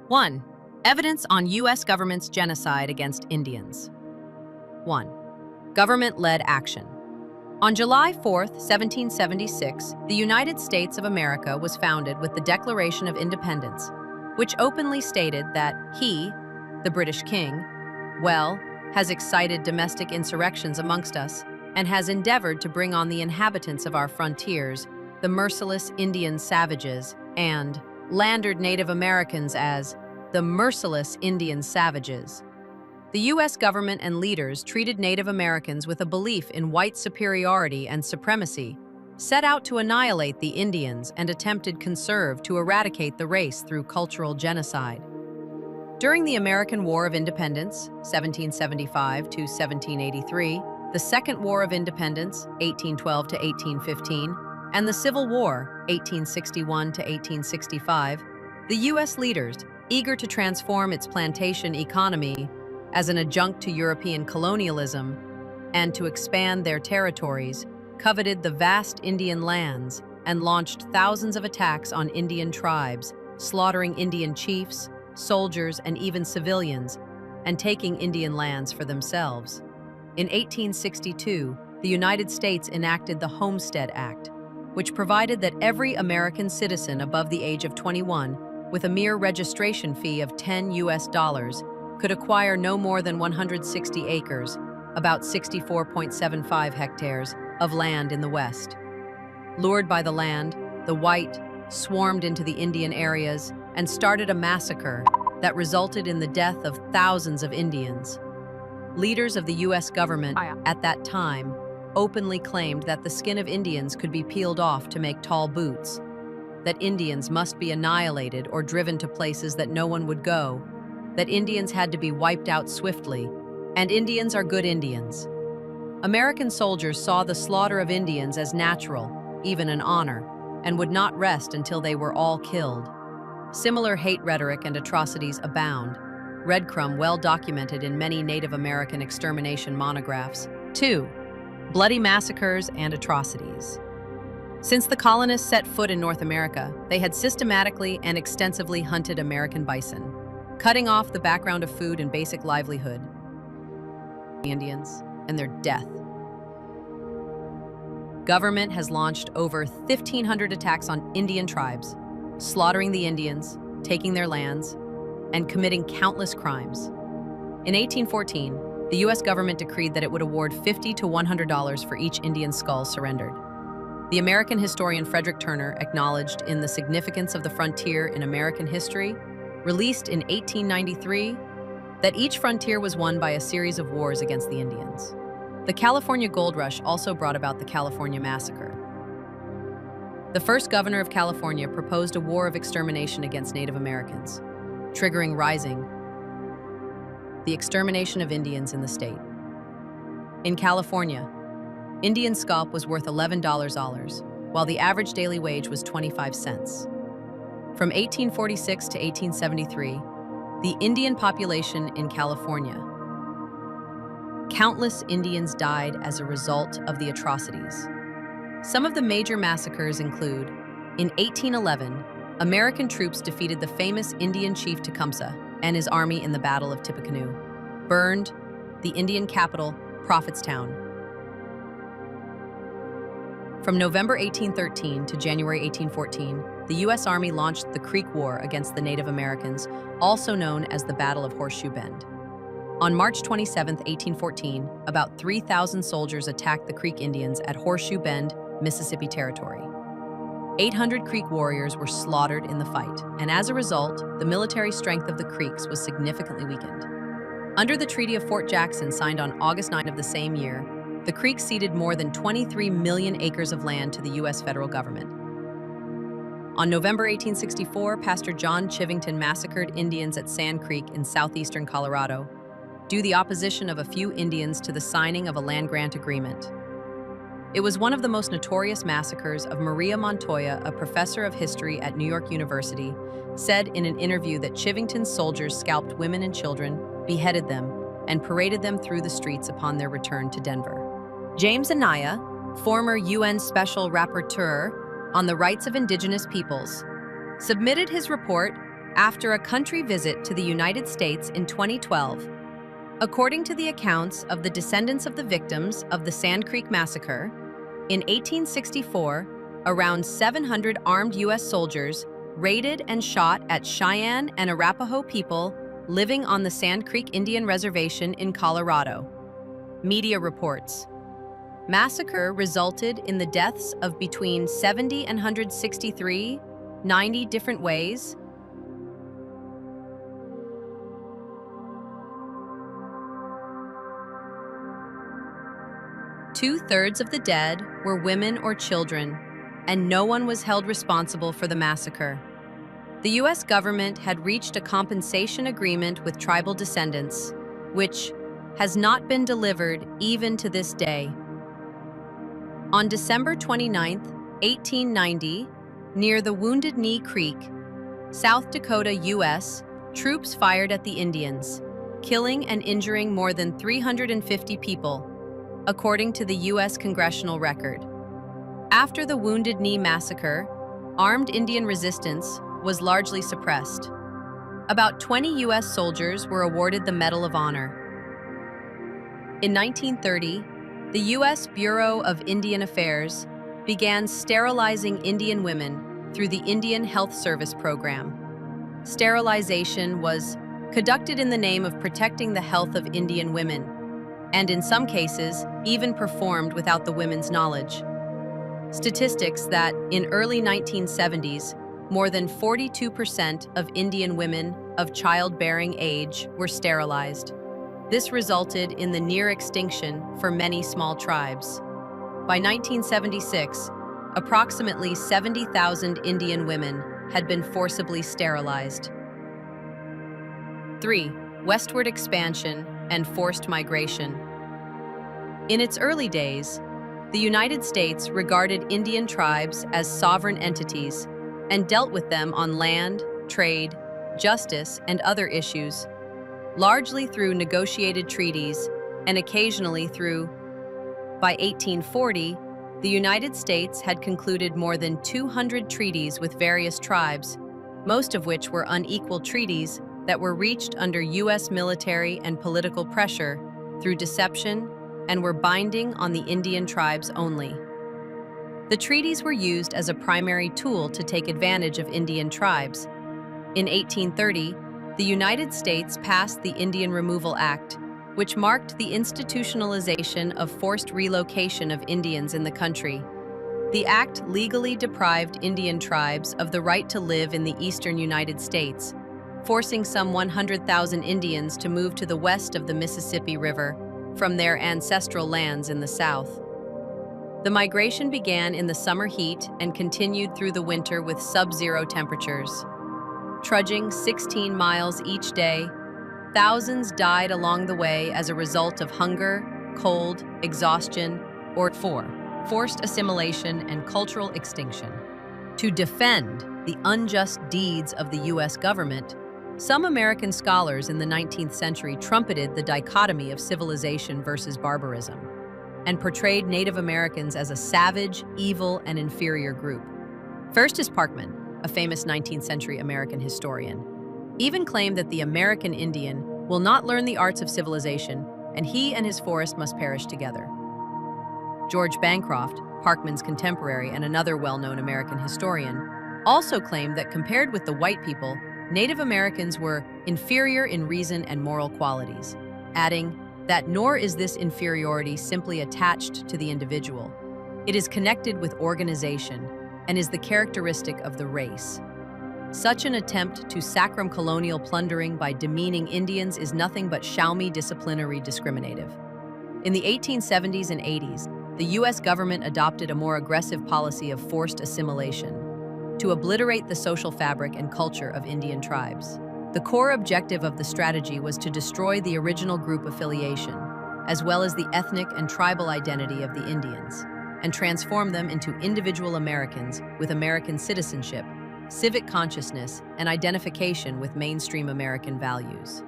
1. Evidence on U.S. government's genocide against Indians. 1. Government-led action. On July 4, 1776, the United States of America was founded with the Declaration of Independence, which openly stated that he, the British King, has excited domestic insurrections amongst us and has endeavored to bring on the inhabitants of our frontiers, the merciless Indian savages, and landered Native Americans as the merciless Indian savages. The U.S. government and leaders treated Native Americans with a belief in white superiority and supremacy, set out to annihilate the Indians and attempted to eradicate the race through cultural genocide. During the American War of Independence, 1775 to 1783, the Second War of Independence, 1812 to 1815, and the Civil War, 1861 to 1865, the U.S. leaders, eager to transform its plantation economy as an adjunct to European colonialism and to expand their territories, coveted the vast Indian lands and launched thousands of attacks on Indian tribes, slaughtering Indian chiefs, soldiers, and even civilians, and taking Indian lands for themselves. In 1862, the United States enacted the Homestead Act, which provided that every American citizen above the age of 21, with a mere registration fee of $10 could acquire no more than 160 acres, about 64.75 hectares, of land in the West. Lured by the land, the white swarmed into the Indian areas and started a massacre that resulted in the death of thousands of Indians. Leaders of the U.S. government at that time openly claimed that the skin of Indians could be peeled off to make tall boots, that Indians must be annihilated or driven to places that no one would go, that Indians had to be wiped out swiftly, and Indians are good Indians. American soldiers saw the slaughter of Indians as natural, even an honor, and would not rest until they were all killed. Similar hate rhetoric and atrocities abound, breadcrumb well documented in many Native American extermination monographs. 2. Bloody massacres and atrocities. Since the colonists set foot in North America, they had systematically and extensively hunted American bison, cutting off the background of food and basic livelihood. Indians and their death. Government has launched over 1,500 attacks on Indian tribes, slaughtering the Indians, taking their lands, and committing countless crimes. In 1814, the U.S. government decreed that it would award $50 to $100 for each Indian skull surrendered. The American historian Frederick Turner acknowledged in The Significance of the Frontier in American History, released in 1893, that each frontier was won by a series of wars against the Indians. The California Gold Rush also brought about the California Massacre. The first governor of California proposed a war of extermination against Native Americans, triggering the extermination of Indians in the state. In California, Indian scalp was worth $11, while the average daily wage was 25 cents. From 1846 to 1873, the Indian population in California. Countless Indians died as a result of the atrocities. Some of the major massacres include, in 1811, American troops defeated the famous Indian chief Tecumseh and his army in the Battle of Tippecanoe, burned the Indian capital, Prophetstown. From November 1813 to January 1814, the U.S. Army launched the Creek War against the Native Americans, also known as the Battle of Horseshoe Bend. On March 27, 1814, about 3,000 soldiers attacked the Creek Indians at Horseshoe Bend, Mississippi Territory. 800 Creek warriors were slaughtered in the fight, and as a result, the military strength of the Creeks was significantly weakened. Under the Treaty of Fort Jackson signed on August 9 of the same year, the Creeks ceded more than 23 million acres of land to the U.S. federal government. On November 1864, Pastor John Chivington massacred Indians at Sand Creek in southeastern Colorado, due to the opposition of a few Indians to the signing of a land grant agreement. It was one of the most notorious massacres of Maria Montoya, a professor of history at New York University, said in an interview that Chivington's soldiers scalped women and children, beheaded them, and paraded them through the streets upon their return to Denver. James Anaya, former UN Special Rapporteur on the Rights of Indigenous Peoples, submitted his report after a country visit to the United States in 2012. According to the accounts of the descendants of the victims of the Sand Creek Massacre, in 1864, around 700 armed U.S. soldiers raided and shot at Cheyenne and Arapaho people living on the Sand Creek Indian Reservation in Colorado. Media reports. Massacre resulted in the deaths of between 70 and 163, 90 different ways. Two-thirds of the dead were women or children, and no one was held responsible for the massacre. The U.S. government had reached a compensation agreement with tribal descendants, which has not been delivered even to this day. On December 29, 1890, near the Wounded Knee Creek, South Dakota, U.S., troops fired at the Indians, killing and injuring more than 350 people, according to the U.S. Congressional Record. After the Wounded Knee Massacre, armed Indian resistance was largely suppressed. About 20 U.S. soldiers were awarded the Medal of Honor. In 1930, the U.S. Bureau of Indian Affairs began sterilizing Indian women through the Indian Health Service program. Sterilization was conducted in the name of protecting the health of Indian women, and in some cases, even performed without the women's knowledge. Statistics that, in early 1970s, more than 42% of Indian women of childbearing age were sterilized. This resulted in the near extinction for many small tribes. By 1976, approximately 70,000 Indian women had been forcibly sterilized. 3. Westward expansion and forced migration. In its early days, the United States regarded Indian tribes as sovereign entities and dealt with them on land, trade, justice, and other issues, largely through negotiated treaties and occasionally through. By 1840, the United States had concluded more than 200 treaties with various tribes, most of which were unequal treaties that were reached under U.S. military and political pressure through deception and were binding on the Indian tribes only. The treaties were used as a primary tool to take advantage of Indian tribes. In 1830, the United States passed the Indian Removal Act, which marked the institutionalization of forced relocation of Indians in the country. The act legally deprived Indian tribes of the right to live in the eastern United States, forcing some 100,000 Indians to move to the west of the Mississippi River from their ancestral lands in the south. The migration began in the summer heat and continued through the winter with sub-zero temperatures. Trudging 16 miles each day, thousands died along the way as a result of hunger, cold, exhaustion, or forced assimilation and cultural extinction. To defend the unjust deeds of the U.S. government, some American scholars in the 19th century trumpeted the dichotomy of civilization versus barbarism and portrayed Native Americans as a savage, evil, and inferior group. First is Parkman, a famous 19th century American historian, even claimed that the American Indian will not learn the arts of civilization, and he and his forest must perish together. George Bancroft, Parkman's contemporary and another well-known American historian, also claimed that compared with the white people, Native Americans were inferior in reason and moral qualities, adding that nor is this inferiority simply attached to the individual. It is connected with organization and is the characteristic of the race. Such an attempt to sacrum colonial plundering by demeaning Indians is nothing but Shawnee disciplinary discriminative. In the 1870s and 80s, the U.S. government adopted a more aggressive policy of forced assimilation to obliterate the social fabric and culture of Indian tribes. The core objective of the strategy was to destroy the original group affiliation, as well as the ethnic and tribal identity of the Indians, and transform them into individual Americans with American citizenship, civic consciousness, and identification with mainstream American values.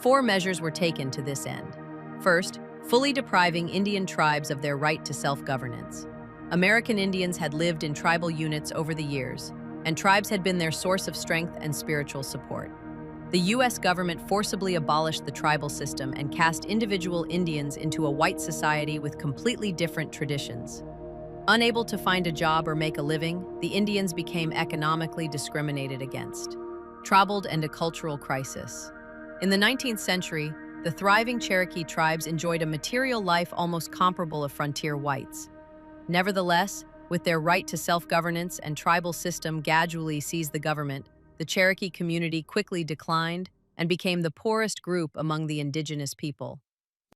4 measures were taken to this end. First, fully depriving Indian tribes of their right to self-governance. American Indians had lived in tribal units over the years, and tribes had been their source of strength and spiritual support. The U.S. government forcibly abolished the tribal system and cast individual Indians into a white society with completely different traditions. Unable to find a job or make a living, the Indians became economically discriminated against. Troubled and a cultural crisis. In the 19th century, the thriving Cherokee tribes enjoyed a material life almost comparable to frontier whites. Nevertheless, with their right to self-governance and tribal system gradually seized the government, the Cherokee community quickly declined and became the poorest group among the indigenous people.